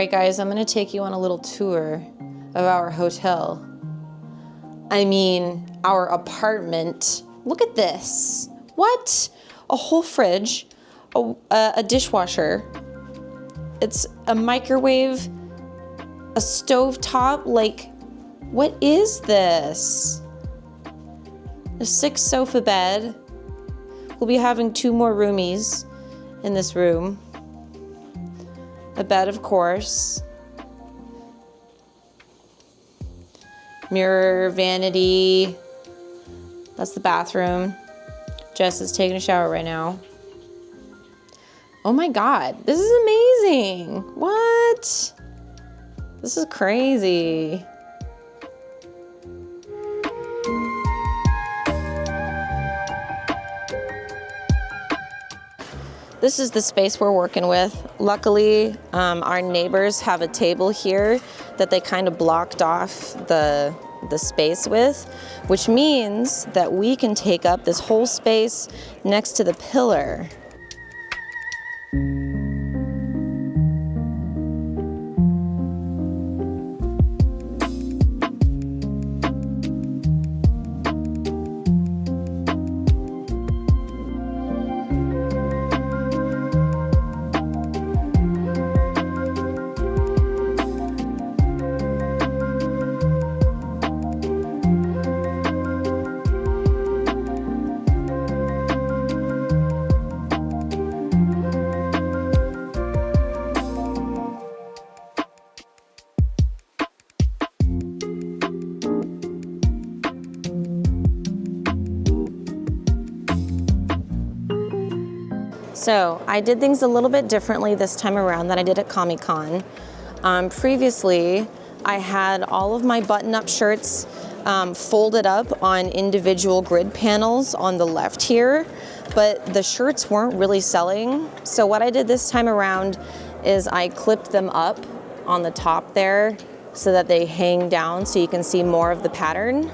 right, guys, I'm gonna take you on a little tour of our hotel. I mean, our apartment. Look at this. What? A whole fridge, a dishwasher. It's a microwave, a stove top. Like, what is this? A 6 sofa bed. We'll be having 2 more roomies in this room. A bed, of course. Mirror, vanity. That's the bathroom. Jess is taking a shower right now. Oh my God, this is amazing. What? This is crazy. This is the space we're working with. Luckily, our neighbors have a table here that they kind of blocked off the space with, which means that we can take up this whole space next to the pillar. So I did things a little bit differently this time around than I did at KatsuCon. Previously, I had all of my button-up shirts folded up on individual grid panels on the left here, but the shirts weren't really selling. So what I did this time around is I clipped them up on the top there so that they hang down so you can see more of the pattern.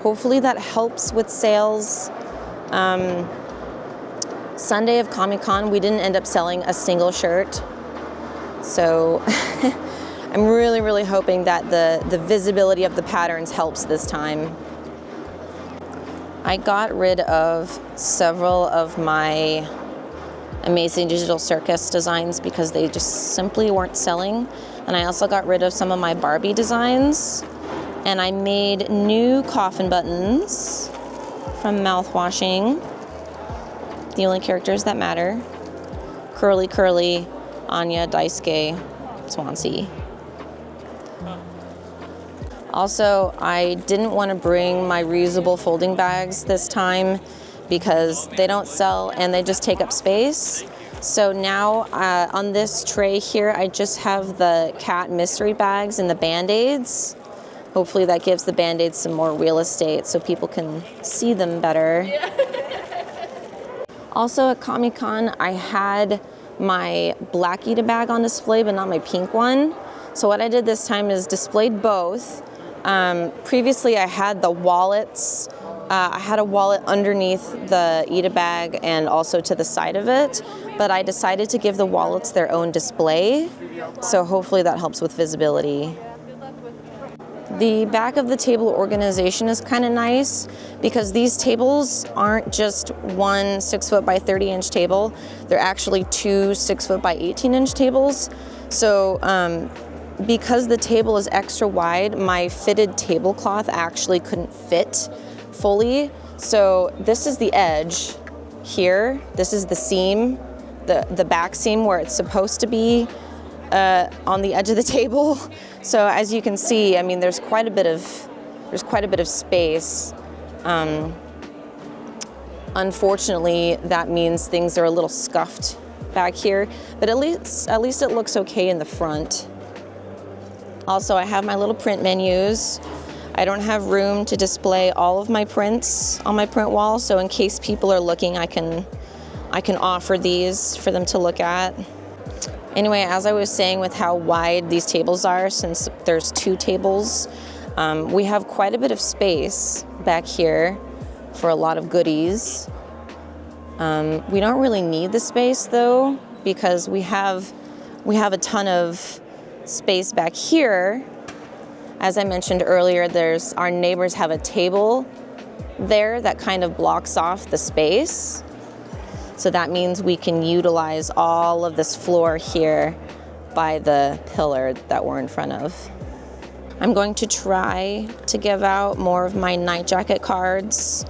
Hopefully that helps with sales. Sunday of KatsuCon, we didn't end up selling a single shirt. So I'm really, really hoping that the visibility of the patterns helps this time. I got rid of several of my Amazing Digital Circus designs because they just simply weren't selling. And I also got rid of some of my Barbie designs. And I made new coffin buttons from Mouthwashing. The only characters that matter. Curly Curly, Anya, Daisuke, Swansea. Also, I didn't want to bring my reusable folding bags this time because they don't sell and they just take up space. So now on this tray here, I just have the cat mystery bags and the Band-Aids. Hopefully that gives the Band-Aids some more real estate so people can see them better. Yeah. Also at KatsuCon, I had my black Ita bag on display, but not my pink one. So what I did this time is displayed both. Previously, I had the wallets. I had a wallet underneath the Ita bag and also to the side of it, but I decided to give the wallets their own display. So hopefully that helps with visibility. The back of the table organization is kind of nice because these tables aren't just one 6 foot by 30 inch table. They're actually 2 6 foot by 18 inch tables. So because the table is extra wide, my fitted tablecloth actually couldn't fit fully. So this is the edge here. This is the seam, the back seam where it's supposed to be on the edge of the table. So as you can see, I mean, there's quite a bit of space. Unfortunately, that means things are a little scuffed back here, but at least it looks okay in the front. Also, I have my little print menus. I don't have room to display all of my prints on my print wall, so in case people are looking, I can offer these for them to look at. Anyway, as I was saying with how wide these tables are, since there's 2 tables, we have quite a bit of space back here for a lot of goodies. We don't really need the space though, because we have We have a ton of space back here. As I mentioned earlier, our neighbors have a table there that kind of blocks off the space. So that means we can utilize all of this floor here by the pillar that we're in front of. I'm going to try to give out more of my night jacket cards.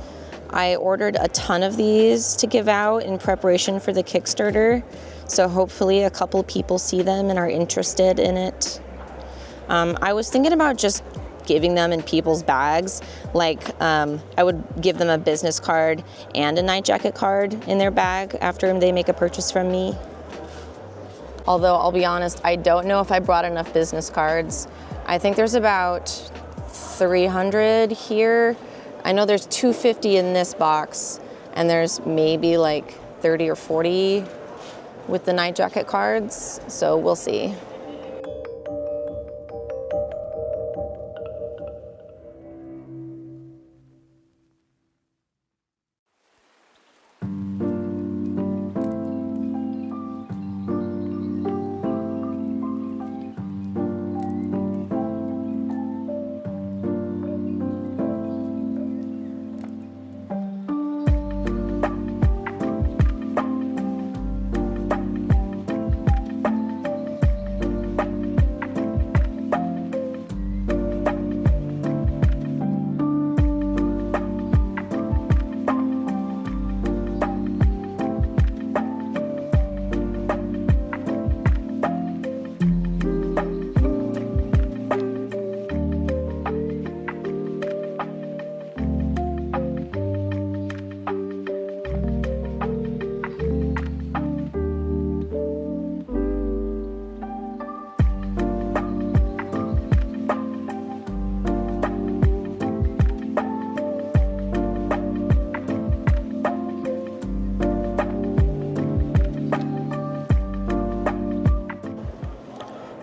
I ordered a ton of these to give out in preparation for the Kickstarter. So hopefully a couple people see them and are interested in it. I was thinking about just giving them in people's bags. Like I would give them a business card and a night jacket card in their bag after they make a purchase from me. Although I'll be honest, I don't know if I brought enough business cards. I think there's about 300 here. I know there's 250 in this box, and there's maybe like 30 or 40 with the night jacket cards, so we'll see.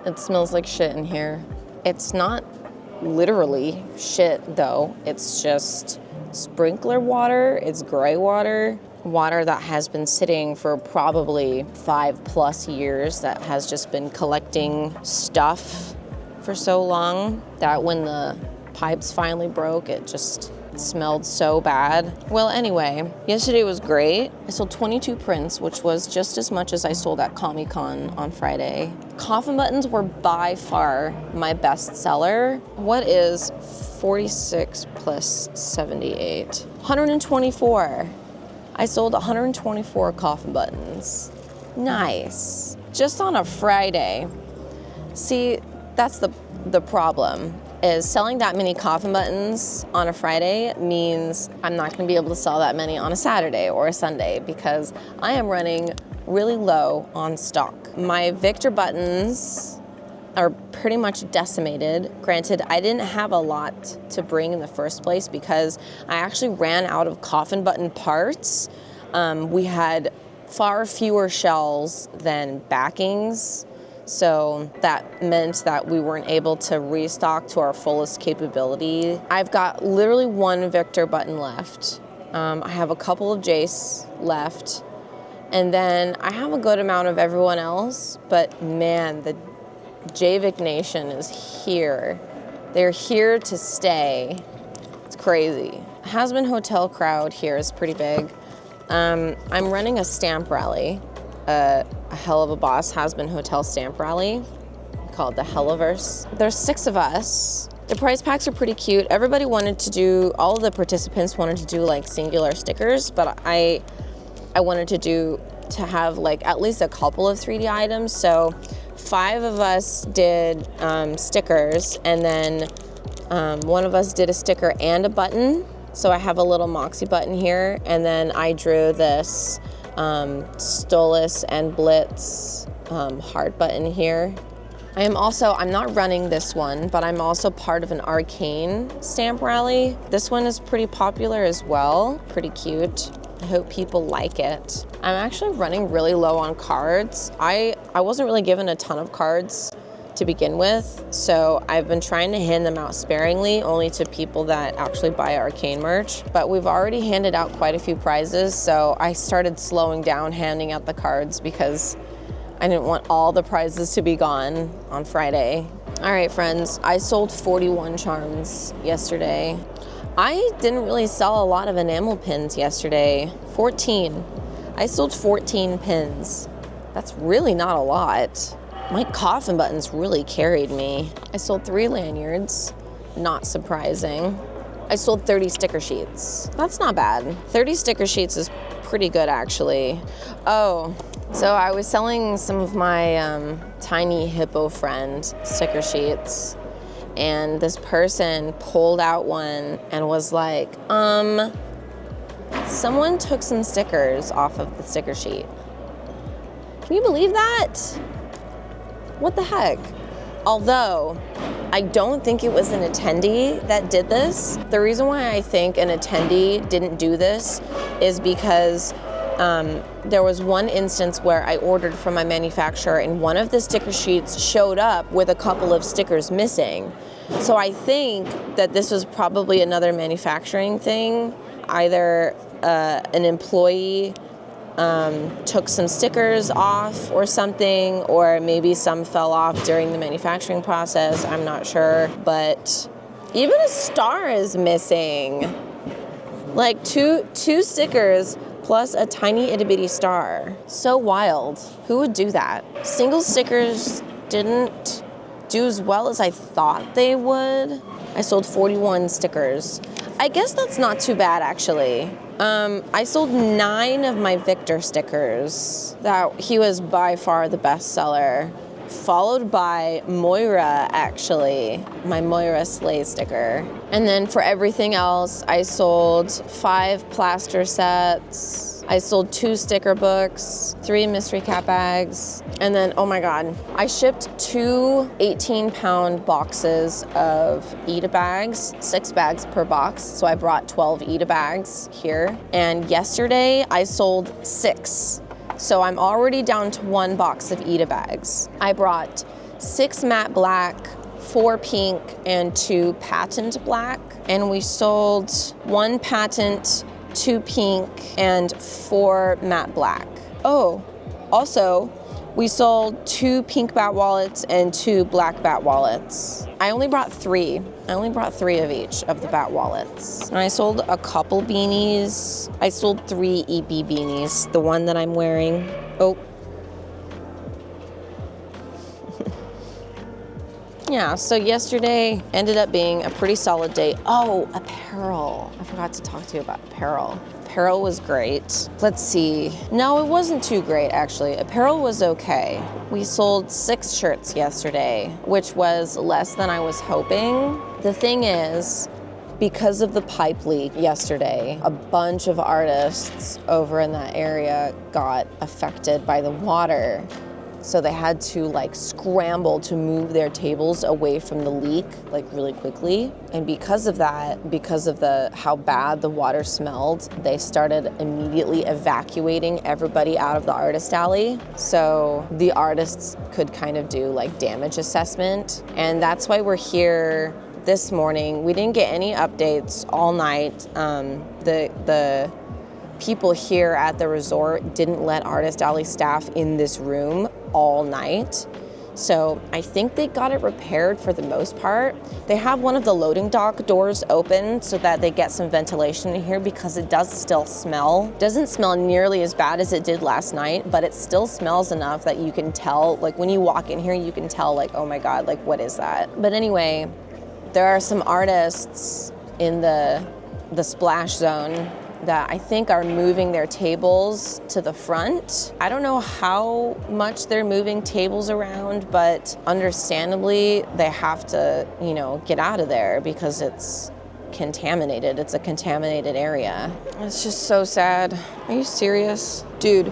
It smells like shit in here. It's not literally shit though. It's just sprinkler water. It's gray water. Water that has been sitting for probably 5+ years, that has just been collecting stuff for so long that when the pipes finally broke, it just smelled so bad. Well, anyway, yesterday was great. I sold 22 prints, which was just as much as I sold at KatsuCon on Friday. Coffin buttons were by far my best seller. What is 46 plus 78? 124. I sold 124 coffin buttons. Nice. Just on a Friday. See, that's the problem. Is selling that many coffin buttons on a Friday means I'm not gonna be able to sell that many on a Saturday or a Sunday because I am running really low on stock. My Victor buttons are pretty much decimated. Granted, I didn't have a lot to bring in the first place because I actually ran out of coffin button parts. We had far fewer shells than backings. So that meant that we weren't able to restock to our fullest capability. I've got literally one Victor button left. I have a couple of Jace left. And then I have a good amount of everyone else, but man, the Javik Nation is here. They're here to stay. It's crazy. Has-Been Hotel crowd here is pretty big. I'm running a stamp rally. A Hell of a Boss Has-Been Hotel stamp rally called the Helliverse. There's 6 of us. The prize packs are pretty cute. Everybody wanted to do, all of the participants wanted to do like singular stickers, but I wanted to have like at least a couple of 3D items. So 5 of us did stickers, and then one of us did a sticker and a button. So I have a little Moxie button here, and then I drew this Stolas and Blitz heart button here. I'm not running this one, but I'm also part of an Arcane stamp rally. This one is pretty popular as well, pretty cute. I hope people like it. I'm actually running really low on cards. I wasn't really given a ton of cards to begin with, so I've been trying to hand them out sparingly, only to people that actually buy Arcane merch. But we've already handed out quite a few prizes, so I started slowing down handing out the cards because I didn't want all the prizes to be gone on Friday. All right, friends, I sold 41 charms yesterday. I didn't really sell a lot of enamel pins yesterday. 14. I sold 14 pins. That's really not a lot. My coffin buttons really carried me. I sold 3 lanyards, not surprising. I sold 30 sticker sheets. That's not bad. 30 sticker sheets is pretty good, actually. Oh, so I was selling some of my tiny hippo friend sticker sheets, and this person pulled out one and was like, someone took some stickers off of the sticker sheet. Can you believe that? What the heck? Although, I don't think it was an attendee that did this. The reason why I think an attendee didn't do this is because there was one instance where I ordered from my manufacturer and one of the sticker sheets showed up with a couple of stickers missing. So I think that this was probably another manufacturing thing. Either an employee took some stickers off or something, or maybe some fell off during the manufacturing process. I'm not sure, but even a star is missing. Like two stickers plus a tiny itty bitty star. So wild. Who would do that? Single stickers didn't do as well as I thought they would. I sold 41 stickers. I guess that's not too bad, actually. I sold 9 of my Victor stickers. He was by far the best seller, followed by Moira, actually, my Moira sleigh sticker. And then for everything else, I sold 5 plaster sets. I sold 2 sticker books, 3 mystery cat bags, and then, oh my God, I shipped 2 18-pound boxes of Eda bags, 6 bags per box, so I brought 12 Eda bags here. And yesterday, I sold 6. So I'm already down to 1 box of Eda bags. I brought 6 matte black, 4 pink, and 2 patent black. And we sold 1 patent, 2 pink, and 4 matte black. Oh, also, we sold 2 pink bat wallets and 2 black bat wallets. I only brought 3. I only brought 3 of each of the bat wallets. And I sold a couple beanies. I sold 3 EP beanies, the one that I'm wearing. Oh. Yeah, so yesterday ended up being a pretty solid day. Oh, apparel. I forgot to talk to you about apparel. Apparel was great. Let's see. No, it wasn't too great, actually. Apparel was okay. We sold 6 shirts yesterday, which was less than I was hoping. The thing is, because of the pipe leak yesterday, a bunch of artists over in that area got affected by the water. So they had to scramble to move their tables away from the leak really quickly. And because of that, because of how bad the water smelled, they started immediately evacuating everybody out of the artist alley. So the artists could kind of do damage assessment. And that's why we're here this morning. We didn't get any updates all night. The people here at the resort didn't let Artist Alley staff in this room all night. So I think they got it repaired for the most part. They have one of the loading dock doors open so that they get some ventilation in here because it does still smell. Doesn't smell nearly as bad as it did last night, but it still smells enough that you can tell, when you walk in here, you can tell oh my God, what is that? But anyway, there are some artists in the splash zone that I think are moving their tables to the front. I don't know how much they're moving tables around, but understandably, they have to, get out of there because it's contaminated. It's a contaminated area. It's just so sad. Are you serious? Dude,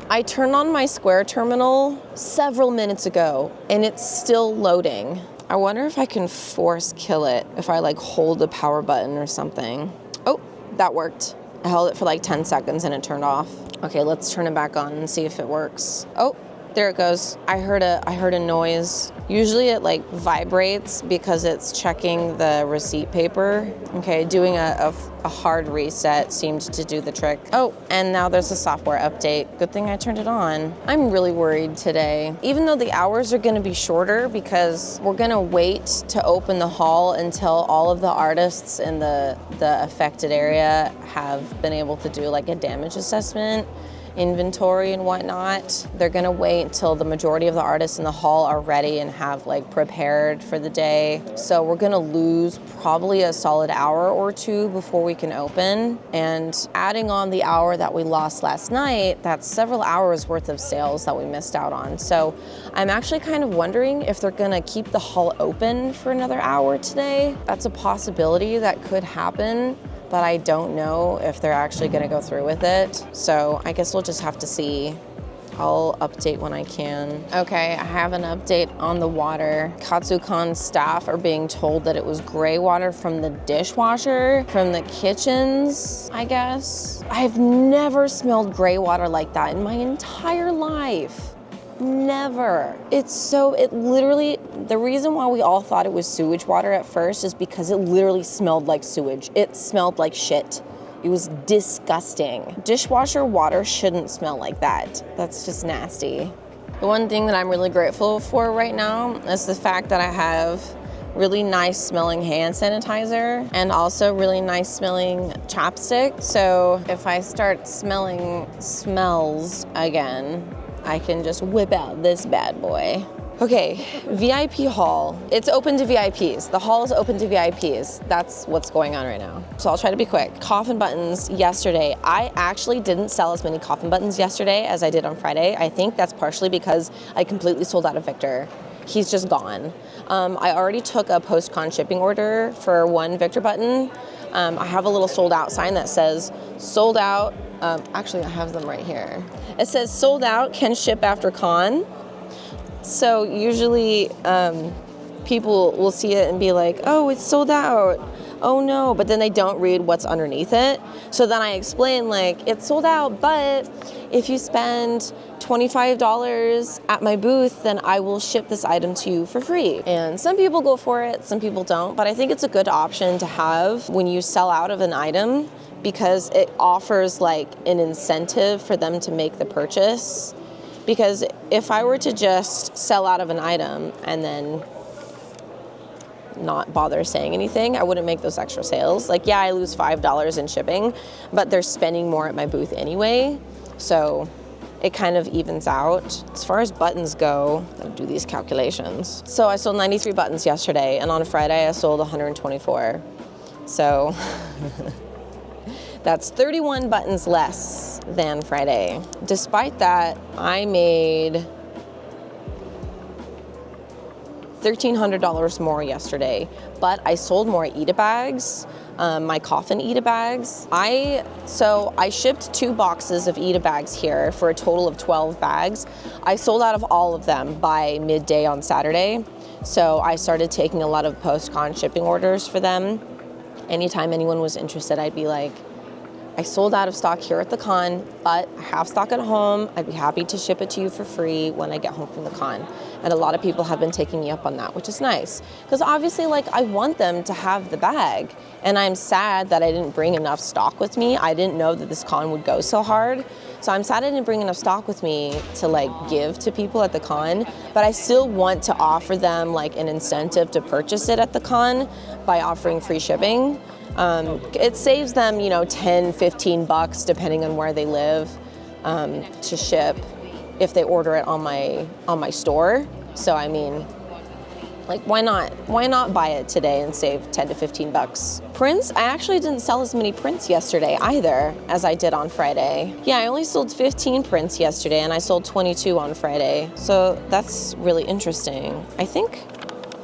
I turned on my Square terminal several minutes ago, and it's still loading. I wonder if I can force kill it if I hold the power button or something. Oh, that worked. I held it for 10 seconds and it turned off. Okay, let's turn it back on and see if it works. Oh, There it goes. I heard a noise. Usually it like vibrates because it's checking the receipt paper. Okay, doing a hard reset seemed to do the trick. Oh, and now there's a software update. Good thing I turned it on. I'm really worried today. Even though the hours are gonna be shorter because we're gonna wait to open the hall until all of the artists in the affected area have been able to do like a damage assessment, inventory and whatnot. They're gonna wait until the majority of the artists in the hall are ready and have like prepared for the day. So we're gonna lose probably a solid hour or two before we can open. And adding on the hour that we lost last night, that's several hours worth of sales that we missed out on. So I'm actually kind of wondering if they're gonna keep the hall open for another hour today. That's a possibility that could happen, but I don't know if they're actually gonna go through with it. So I guess we'll just have to see. I'll update when I can. Okay, I have an update on the water. KatsuCon staff are being told that it was gray water from the dishwasher, from the kitchens, I guess. I've never smelled gray water like that in my entire life. Never. It literally, the reason why we all thought it was sewage water at first is because it literally smelled like sewage. It smelled like shit. It was disgusting. Dishwasher water shouldn't smell like that. That's just nasty. The one thing that I'm really grateful for right now is the fact that I have really nice smelling hand sanitizer and also really nice smelling chapstick. So if I start smelling smells again, I can just whip out this bad boy. Okay, VIP hall. It's open to VIPs. The hall is open to VIPs. That's what's going on right now. So I'll try to be quick. Coffin buttons yesterday. I actually didn't sell as many coffin buttons yesterday as I did on Friday. I think that's partially because I completely sold out of Victor. He's just gone. I already took a post-con shipping order for one Victor button. I have a little sold out sign that says sold out. Actually, I have them right here. It says sold out, can ship after con. So usually people will see it and be like, oh, it's sold out. Oh no, but then they don't read what's underneath it. So then I explain like, it's sold out, but if you spend $25 at my booth, then I will ship this item to you for free. And some people go for it, some people don't, but I think it's a good option to have when you sell out of an item because it offers like an incentive for them to make the purchase. Because if I were to just sell out of an item and then not bother saying anything, I wouldn't make those extra sales. Like, yeah, I lose $5 in shipping, but they're spending more at my booth anyway. So it kind of evens out. As far as buttons go, I'll do these calculations. So I sold 93 buttons yesterday, and on Friday I sold 124. So that's 31 buttons less than Friday. Despite that, I made $1,300 more yesterday, but I sold more Ita bags, my coffin Ita bags. So I shipped 2 boxes of Ita bags here for a total of 12 bags. I sold out of all of them by midday on Saturday. So I started taking a lot of post-con shipping orders for them. Anytime anyone was interested, I'd be like, I sold out of stock here at the con, but I have stock at home. I'd be happy to ship it to you for free when I get home from the con. And a lot of people have been taking me up on that, which is nice. Because obviously, like, I want them to have the bag. And I'm sad that I didn't bring enough stock with me. I didn't know that this con would go so hard. So I'm sad I didn't bring enough stock with me to like give to people at the con, but I still want to offer them like an incentive to purchase it at the con by offering free shipping. It saves them, you know, 10, 15 bucks depending on where they live to ship if they order it on my store. So I mean, like, why not buy it today and save 10 to 15 bucks? Prints, I actually didn't sell as many prints yesterday either as I did on Friday. Yeah, I only sold 15 prints yesterday and I sold 22 on Friday. So that's really interesting. I think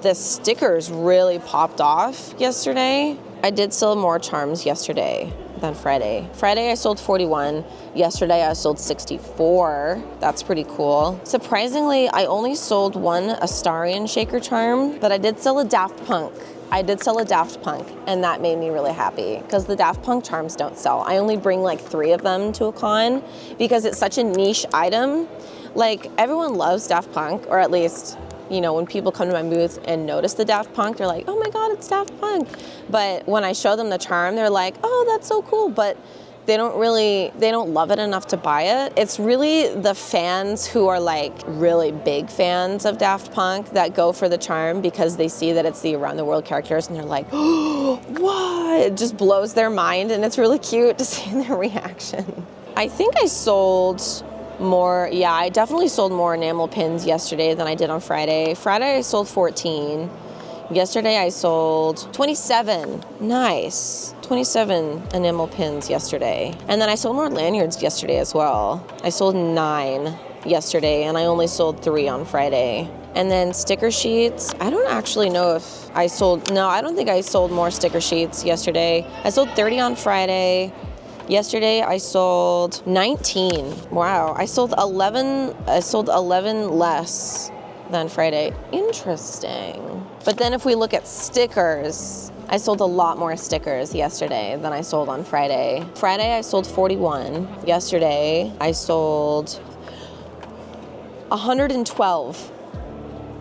the stickers really popped off yesterday. I did sell more charms yesterday than Friday. Friday I sold 41. Yesterday I sold 64. That's pretty cool. Surprisingly, I only sold one Astarian shaker charm, but I did sell a Daft Punk. And that made me really happy because the Daft Punk charms don't sell. I only bring like 3 of them to a con because it's such a niche item. Like, everyone loves Daft Punk, or at least, you know, when people come to my booth and notice the Daft Punk, they're like, oh my God, it's Daft Punk. But when I show them the charm, they're like, oh, that's so cool. But they don't love it enough to buy it. It's really the fans who are like really big fans of Daft Punk that go for the charm because they see that it's the Around the World characters and they're like, oh, what? It just blows their mind, and it's really cute to see their reaction. I think I sold more, yeah, I definitely sold more enamel pins yesterday than I did on Friday. Friday I sold 14. Yesterday I sold 27. Nice. 27 enamel pins yesterday. And then I sold more lanyards yesterday as well. I sold 9 yesterday, and I only sold 3 on Friday. And then sticker sheets, I don't actually know if I sold, no, I don't think I sold more sticker sheets yesterday. I sold 30 on Friday. Yesterday I sold 19. Wow, I sold 11 less than Friday. Interesting. But then if we look at stickers, I sold a lot more stickers yesterday than I sold on Friday. Friday I sold 41. Yesterday I sold 112.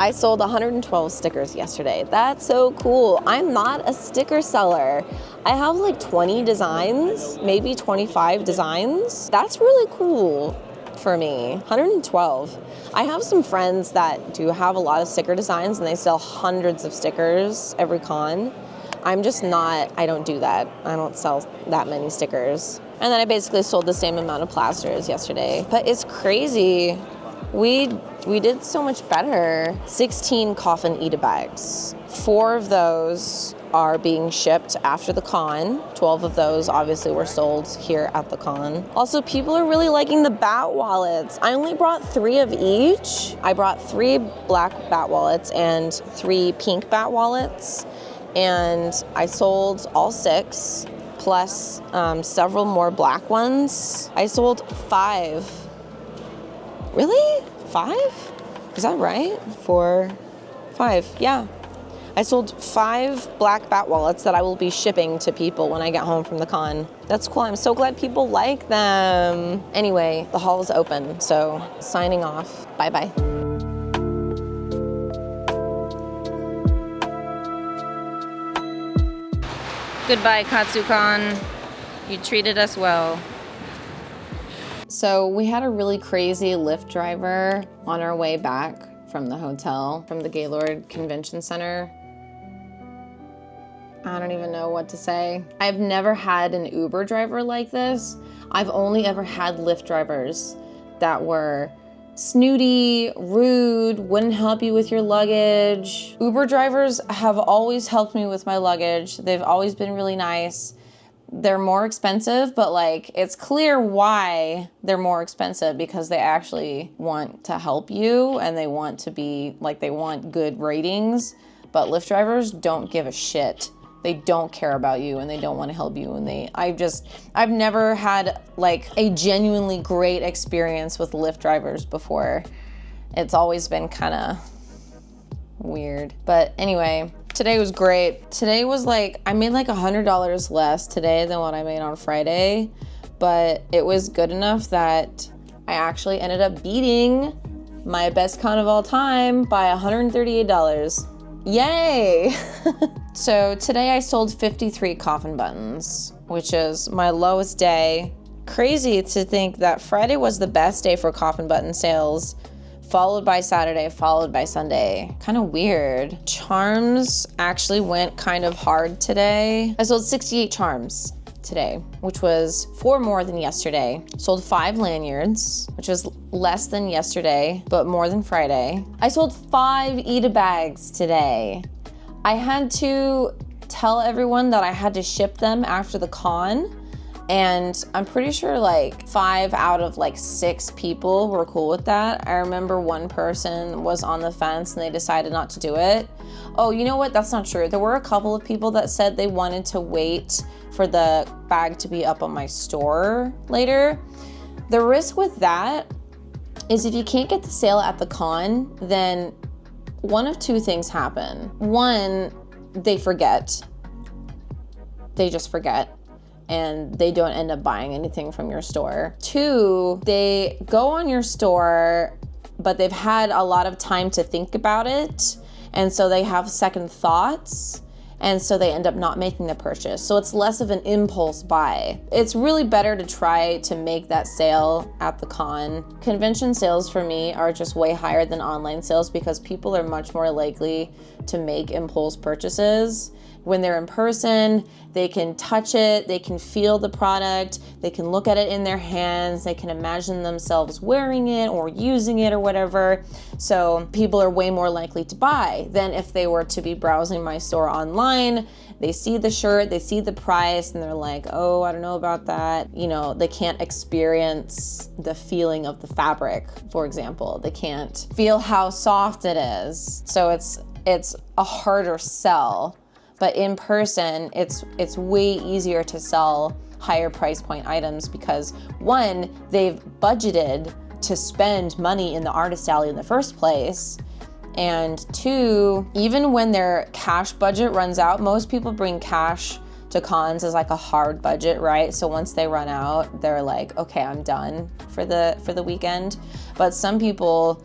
I sold 112 stickers yesterday. That's so cool. I'm not a sticker seller. I have like 20 designs, maybe 25 designs. That's really cool for me. 112. I have some friends that do have a lot of sticker designs and they sell hundreds of stickers every con. I'm just not, I don't do that. I don't sell that many stickers. And then I basically sold the same amount of plasters yesterday. But it's crazy. We did so much better. 16 coffin Eda bags. 4 of those are being shipped after the con. 12 of those obviously were sold here at the con. Also, people are really liking the bat wallets. I only brought 3 of each. I brought 3 black bat wallets and 3 pink bat wallets. And I sold all 6, plus several more black ones. I sold 5. Really? 5? Is that right? 4, 5, yeah. I sold 5 black bat wallets that I will be shipping to people when I get home from the con. That's cool. I'm so glad people like them. Anyway, the hall is open, so signing off. Bye-bye. Goodbye, KatsuCon. You treated us well. So we had a really crazy Lyft driver on our way back from the hotel, from the Gaylord Convention Center. I don't even know what to say. I've never had an Uber driver like this. I've only ever had Lyft drivers that were snooty, rude, wouldn't help you with your luggage. Uber drivers have always helped me with my luggage. They've always been really nice. They're more expensive, but like, it's clear why they're more expensive, because they actually want to help you and they want to be like, they want good ratings. But Lyft drivers don't give a shit. They don't care about you and they don't want to help you. And I've never had like a genuinely great experience with Lyft drivers before. It's always been kind of weird. But anyway, today was great. Today was like, I made like $100 less today than what I made on Friday, but it was good enough that I actually ended up beating my best con of all time by $138. Yay! So today I sold 53 coffin buttons, which is my lowest day. Crazy to think that Friday was the best day for coffin button sales, followed by Saturday, followed by Sunday. Kind of weird. Charms actually went kind of hard today. I sold 68 charms today, which was 4 more than yesterday. Sold 5 lanyards, which was less than yesterday, but more than Friday. I sold 5 Eda bags today. I had to tell everyone that I had to ship them after the con, and I'm pretty sure like 5 out of like 6 people were cool with that. I remember one person was on the fence and they decided not to do it. Oh, you know what? That's not true. There were a couple of people that said they wanted to wait for the bag to be up on my store later. The risk with that is if you can't get the sale at the con, then one of 2 things happen. One, they forget. They just forget. and they don't end up buying anything from your store. 2, they go on your store, but they've had a lot of time to think about it, and so they have second thoughts, and so they end up not making the purchase. So it's less of an impulse buy. It's really better to try to make that sale at the con. Convention sales for me are just way higher than online sales because people are much more likely to make impulse purchases. When they're in person, they can touch it, they can feel the product, they can look at it in their hands, they can imagine themselves wearing it or using it or whatever. So people are way more likely to buy than if they were to be browsing my store online. They see the shirt, they see the price, and they're like, oh, I don't know about that. You know, they can't experience the feeling of the fabric, for example. They can't feel how soft it is. So it's a harder sell. But in person, it's way easier to sell higher price point items because 1, they've budgeted to spend money in the artist alley in the first place. And 2, even when their cash budget runs out, most people bring cash to cons as like a hard budget, right? So once they run out, they're like, okay, I'm done for the weekend. But some people,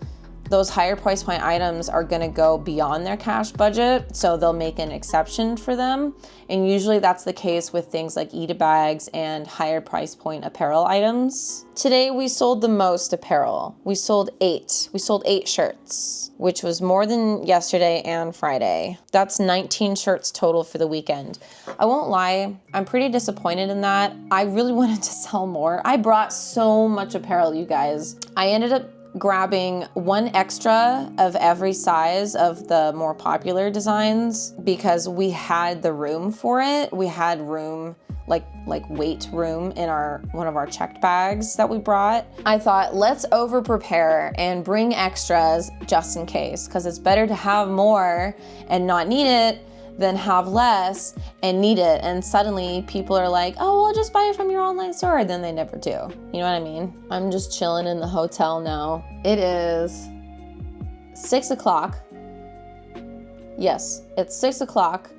those higher price point items are gonna go beyond their cash budget, so they'll make an exception for them. And usually that's the case with things like Ita bags and higher price point apparel items. Today we sold the most apparel. We sold 8. We sold 8 shirts, which was more than yesterday and Friday. That's 19 shirts total for the weekend. I won't lie, I'm pretty disappointed in that. I really wanted to sell more. I brought so much apparel, you guys. I ended up grabbing 1 extra of every size of the more popular designs because we had the room for it. We had room, like weight room in one of our checked bags that we brought. I thought, let's over prepare and bring extras just in case, because it's better to have more and not need it than have less and need it. And suddenly people are like, oh, well, just buy it from your online store. Then they never do. You know what I mean? I'm just chilling in the hotel now. It is 6 o'clock. Yes, it's 6 o'clock.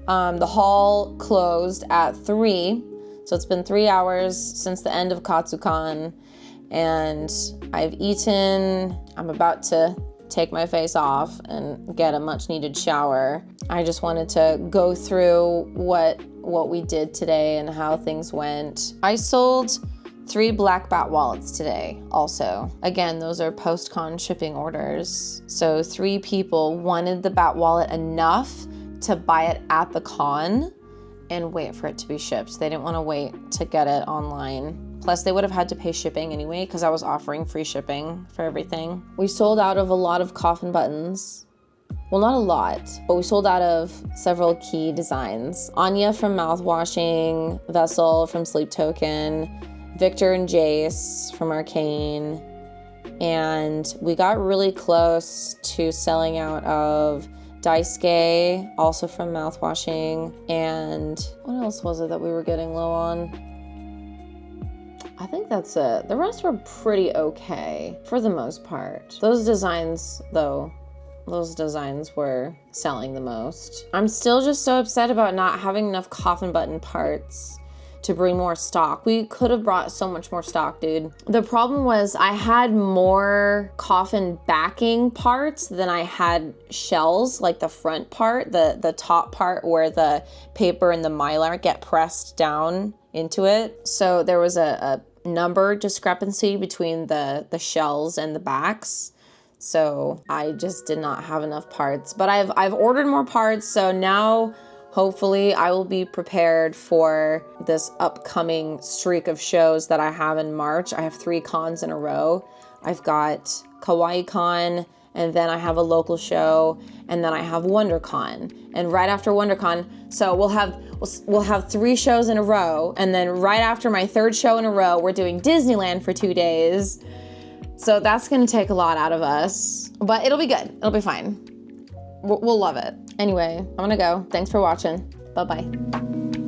The hall closed at 3. So it's been 3 hours since the end of KatsuCon. And I've eaten. I'm about to take my face off and get a much needed shower. I just wanted to go through what we did today and how things went. I sold 3 black bat wallets today also. Again, those are post-con shipping orders. So 3 people wanted the bat wallet enough to buy it at the con and wait for it to be shipped. They didn't want to wait to get it online. Plus, they would have had to pay shipping anyway because I was offering free shipping for everything. We sold out of a lot of coffin buttons. Well, not a lot, but we sold out of several key designs. Anya from Mouthwashing, Vessel from Sleep Token, Victor and Jace from Arcane, and we got really close to selling out of Daisuke, also from Mouthwashing, and what else was it that we were getting low on? I think that's it. The rest were pretty okay for the most part. Those designs, though, those designs were selling the most. I'm still just so upset about not having enough coffin button parts to bring more stock. We could have brought so much more stock, dude. The problem was I had more coffin backing parts than I had shells, like the front part, the top part where the paper and the mylar get pressed down into it. So there was a number discrepancy between the shells and the backs. So I just did not have enough parts, but I've ordered more parts. So now hopefully I will be prepared for this upcoming streak of shows that I have in March. I have 3 cons in a row. I've got Kawaii Con, and then I have a local show, and then I have WonderCon. And right after WonderCon, so we'll have 3 shows in a row, and then right after my 3rd show in a row, we're doing Disneyland for 2 days. So that's gonna take a lot out of us, but it'll be good. It'll be fine. We'll love it. Anyway, I'm gonna go. Thanks for watching. Bye-bye.